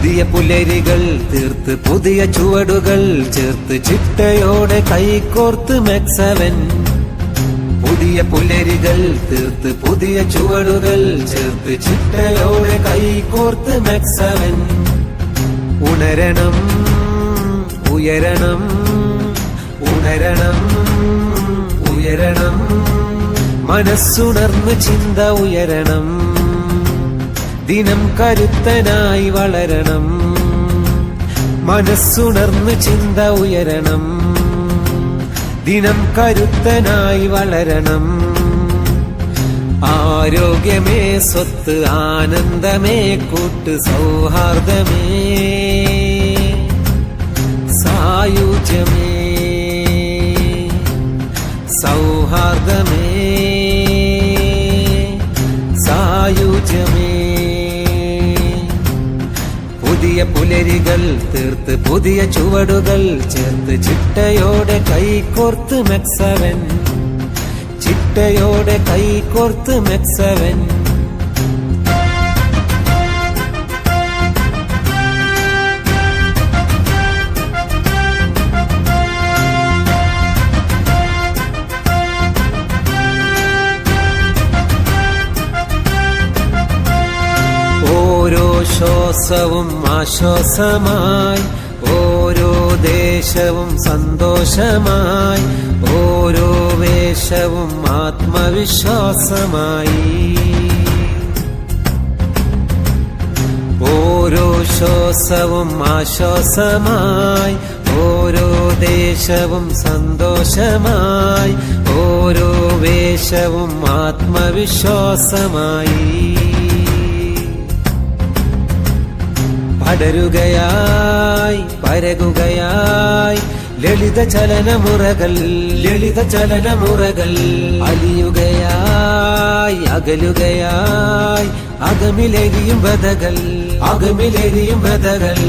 പുതിയ പുലരികൾ തീർത്ത് പുതിയ ചുവടുകൾ ചേർത്ത് ചിട്ടയോടെ കൈകോർത്ത് മാക്സ്7. പുതിയ പുലരികൾ തീർത്ത് പുതിയ ചുവടുകൾ ചേർത്ത് ചിട്ടയോടെ കൈകോർത്ത് മാക്സ്7. ഉണരണം ഉയരണം ഉണരണം ഉയരണം, മനസ്സുണർന്ന് ചിന്ത ഉയരണം, ദിനം കരുത്തനായി വളരണം. മനസ്സുണർന്ന് ചിന്ത ഉയരണം, ദിനം കരുത്തനായി വളരണം. ആരോഗ്യമേ സ്വത്ത്, ആനന്ദമേ കൂട്ട്, സൗഹാർദ്ദമേ സായുജ്യമേ, സൗഹാർദ്ദമേ സായുജ്യമേ. പുതിയ പുലരികൾ തീർത്ത് പുതിയ ചുവടുകൾ ചേർത്ത് ചിട്ടയോടെ കൈകോർത്ത് മാക്സ്7. ചിട്ടയോടെ കൈകോർത്ത് മാക്സ്7. ഓരോ ശ്വാസവും ആശ്വാസമായി, ഓരോ ദേശവും സന്തോഷമായി, ഓരോ വേഷവും ആത്മവിശ്വാസമായി. ഓരോ ശ്വാസവും ആശ്വാസമായി, ഓരോ ദേശവും സന്തോഷമായി, ഓരോ വേഷവും ആത്മവിശ്വാസമായി. പടരുകയായി പരകുകയായി ലളിത ചലനമുറകൾ, ലളിത ചലനമുറകൾ. അലിയുകയായി അകലുകയായി അകമിലെരിയും വ്യതകൾ, അകമിലെരിയും വ്യതകൾ.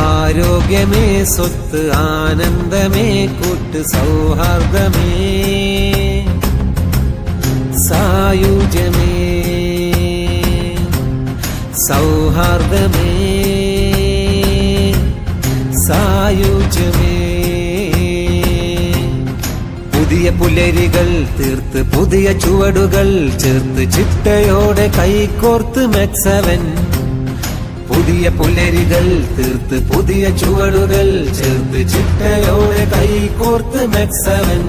ആരോഗ്യമേ സ്വത്ത്, ആനന്ദമേ കൂട്ട്, സൗഹാർദ്ദമേ സായുജ്യമേ, സൗഹാർദ്ദമേ സായുജ്യമേ. പുതിയ പുലരികൾ തീർത്ത് പുതിയ ചുവടുകൾ ചേർത്ത് ചിട്ടയോടെ കൈകോർത്ത് മാക്സ്7. പുതിയ പുലരികൾ തീർത്ത് പുതിയ ചുവടുകൾ ചേർത്ത് ചിട്ടയോടെ കൈകോർത്ത് മാക്സ്7.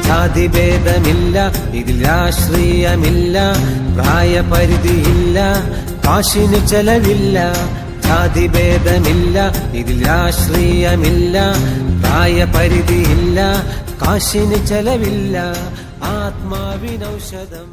ജാതിഭേദമില്ല, ഇതിൽ രാഷ്ട്രീയമില്ല, പ്രായപരിധിയില്ല, കാശിന് ചെലവില്ല. ജാതിഭേദമില്ല, ഇതിൽ രാഷ്ട്രീയമില്ല, പ്രായപരിധിയില്ല, കാശിന് ചെലവില്ല. ആത്മാവിനൗഷധം